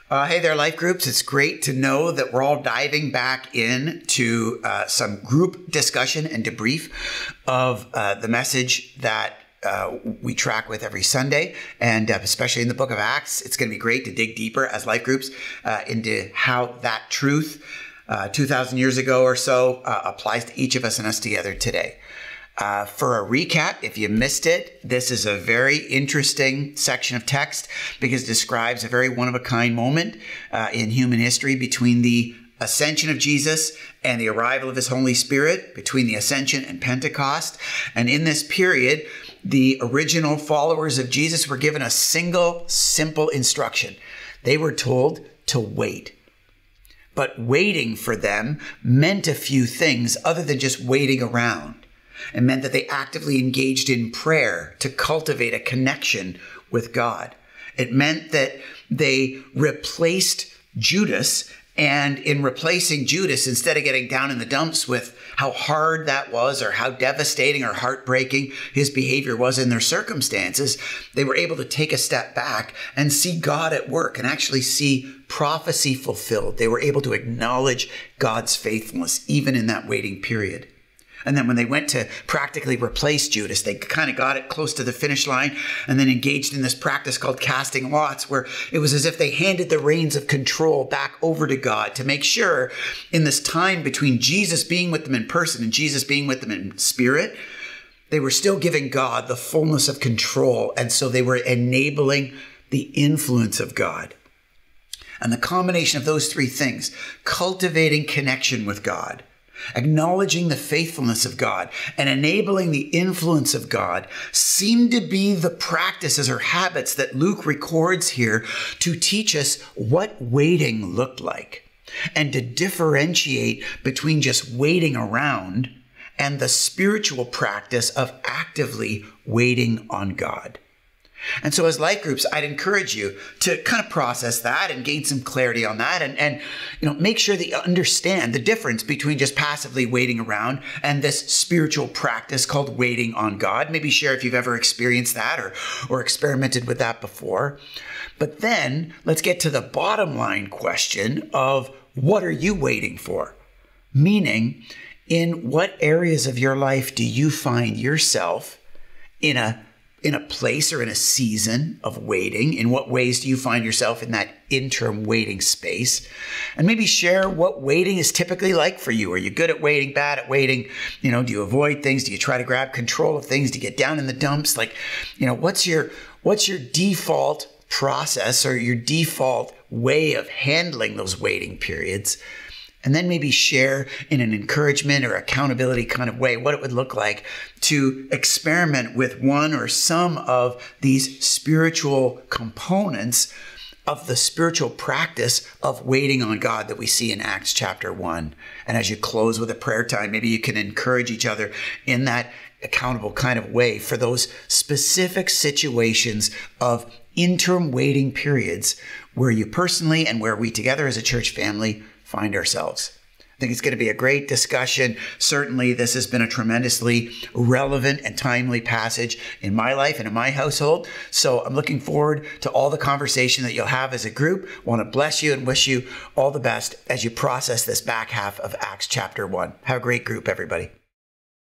Hey there, life groups. It's great to know that we're all diving back into some group discussion and debrief of the message that we track with every Sunday, and especially in the book of Acts. It's going to be great to dig deeper as life groups into how that truth 2,000 years ago or so applies to each of us and us together today. For a recap, if you missed it, this is a very interesting section of text because it describes a very one-of-a-kind moment in human history between the ascension of Jesus and the arrival of his Holy Spirit, between the ascension and Pentecost. And in this period, the original followers of Jesus were given a single, simple instruction. They were told to wait. But waiting for them meant a few things other than just waiting around. It meant that they actively engaged in prayer to cultivate a connection with God. It meant that they replaced Judas, and in replacing Judas, instead of getting down in the dumps with how hard that was or how devastating or heartbreaking his behavior was in their circumstances, they were able to take a step back and see God at work and actually see prophecy fulfilled. They were able to acknowledge God's faithfulness even in that waiting period. And then when they went to practically replace Judas, they kind of got it close to the finish line and then engaged in this practice called casting lots, where it was as if they handed the reins of control back over to God to make sure in this time between Jesus being with them in person and Jesus being with them in spirit, they were still giving God the fullness of control. And so they were enabling the influence of God. And the combination of those three things, cultivating connection with God, acknowledging the faithfulness of God, and enabling the influence of God seem to be the practices or habits that Luke records here to teach us what waiting looked like and to differentiate between just waiting around and the spiritual practice of actively waiting on God. And so as life groups, I'd encourage you to kind of process that and gain some clarity on that and make sure that you understand the difference between just passively waiting around and this spiritual practice called waiting on God. Maybe share if you've ever experienced that or experimented with that before. But then let's get to the bottom line question of what are you waiting for? Meaning, in what areas of your life do you find yourself in a place or in a season of waiting? In what ways do you find yourself in that interim waiting space? And maybe share what waiting is typically like for you. Are you good at waiting, bad at waiting? Do you avoid things? Do you try to grab control of things? Do you get down in the dumps? What's your default process or your default way of handling those waiting periods? And then maybe share in an encouragement or accountability kind of way what it would look like to experiment with one or some of these spiritual components of the spiritual practice of waiting on God that we see in Acts chapter 1. And as you close with a prayer time, maybe you can encourage each other in that accountable kind of way for those specific situations of interim waiting periods where you personally and where we together as a church family find ourselves. I think it's going to be a great discussion. Certainly, this has been a tremendously relevant and timely passage in my life and in my household. So I'm looking forward to all the conversation that you'll have as a group. I want to bless you and wish you all the best as you process this back half of Acts chapter 1. Have a great group, everybody.